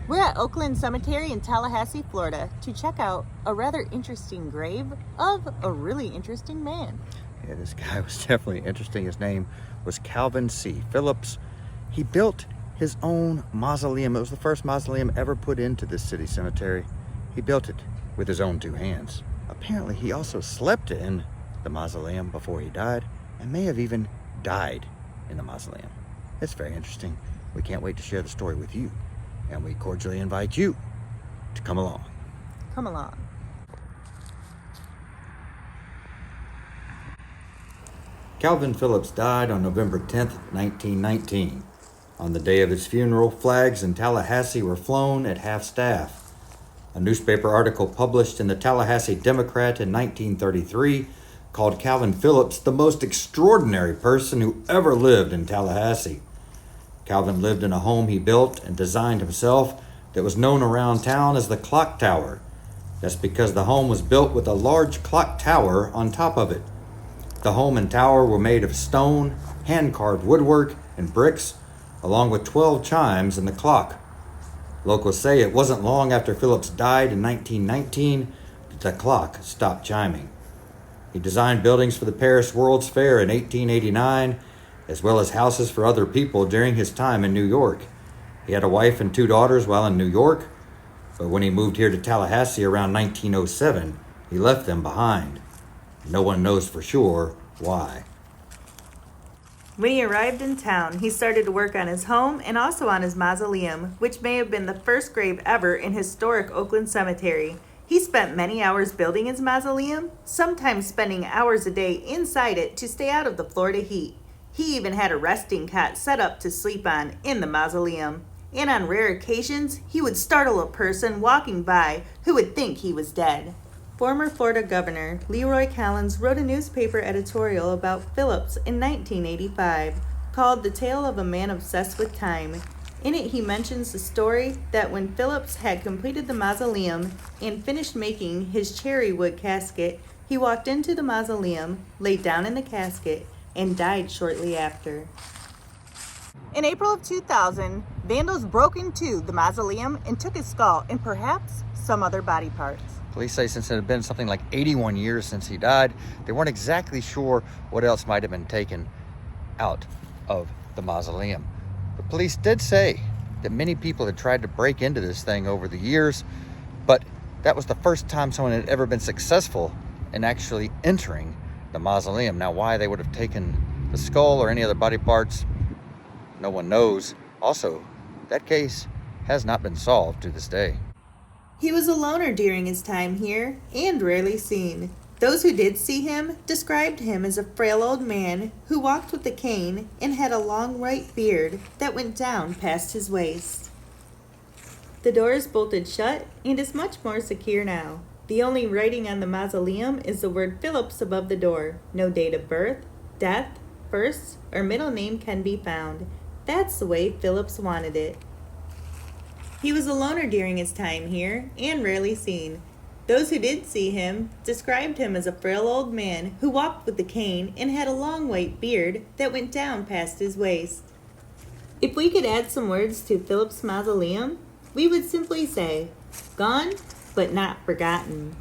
We're at Oakland Cemetery in Tallahassee, Florida to check out a rather interesting grave of a really interesting man. Yeah, this guy was definitely interesting. His name was Calvin C. Phillips. He built his own mausoleum. It was the first mausoleum ever put into this city cemetery. He built it with his own two hands. Apparently, he also slept in the mausoleum before he died and may have even died in the mausoleum. It's very interesting. We can't wait to share the story with you, and we cordially invite you to come along. Come along. Calvin Phillips died on November 10th, 1919. On the day of his funeral, flags in Tallahassee were flown at half-staff. A newspaper article published in the Tallahassee Democrat in 1933 called Calvin Phillips the most extraordinary person who ever lived in Tallahassee. Calvin lived in a home he built and designed himself that was known around town as the Clock Tower. That's because the home was built with a large clock tower on top of it. The home and tower were made of stone, hand-carved woodwork, and bricks, along with 12 chimes in the clock. Locals say it wasn't long after Phillips died in 1919 that the clock stopped chiming. He designed buildings for the Paris World's Fair in 1889, as well as houses for other people during his time in New York. He had a wife and 2 daughters while in New York, but when he moved here to Tallahassee around 1907, he left them behind. No one knows for sure why. When he arrived in town, he started to work on his home and also on his mausoleum, which may have been the first grave ever in historic Oakland Cemetery. He spent many hours building his mausoleum, sometimes spending hours a day inside it to stay out of the Florida heat. He even had a resting cot set up to sleep on in the mausoleum. And on rare occasions, he would startle a person walking by who would think he was dead. Former Florida Governor Leroy Collins wrote a newspaper editorial about Phillips in 1985 called The Tale of a Man Obsessed with Time. In it, he mentions the story that when Phillips had completed the mausoleum and finished making his cherry wood casket, he walked into the mausoleum, laid down in the casket, and died shortly after. In April of 2000, vandals broke into the mausoleum and took his skull and perhaps some other body parts. Police say since it had been something like 81 years since he died, they weren't exactly sure what else might have been taken out of the mausoleum. The police did say that many people had tried to break into this thing over the years, but that was the first time someone had ever been successful in actually entering the mausoleum. Now, why they would have taken the skull or any other body parts, no one knows. Also, that case has not been solved to this day. He was a loner during his time here and rarely seen. Those who did see him described him as a frail old man who walked with a cane and had a long white beard that went down past his waist. The door is bolted shut and is much more secure now. The only writing on the mausoleum is the word Phillips above the door. No date of birth, death, first, or middle name can be found. That's the way Phillips wanted it. He was a loner during his time here and rarely seen. Those who did see him described him as a frail old man who walked with a cane and had a long white beard that went down past his waist. If we could add some words to Phillips' mausoleum, we would simply say, gone but not forgotten.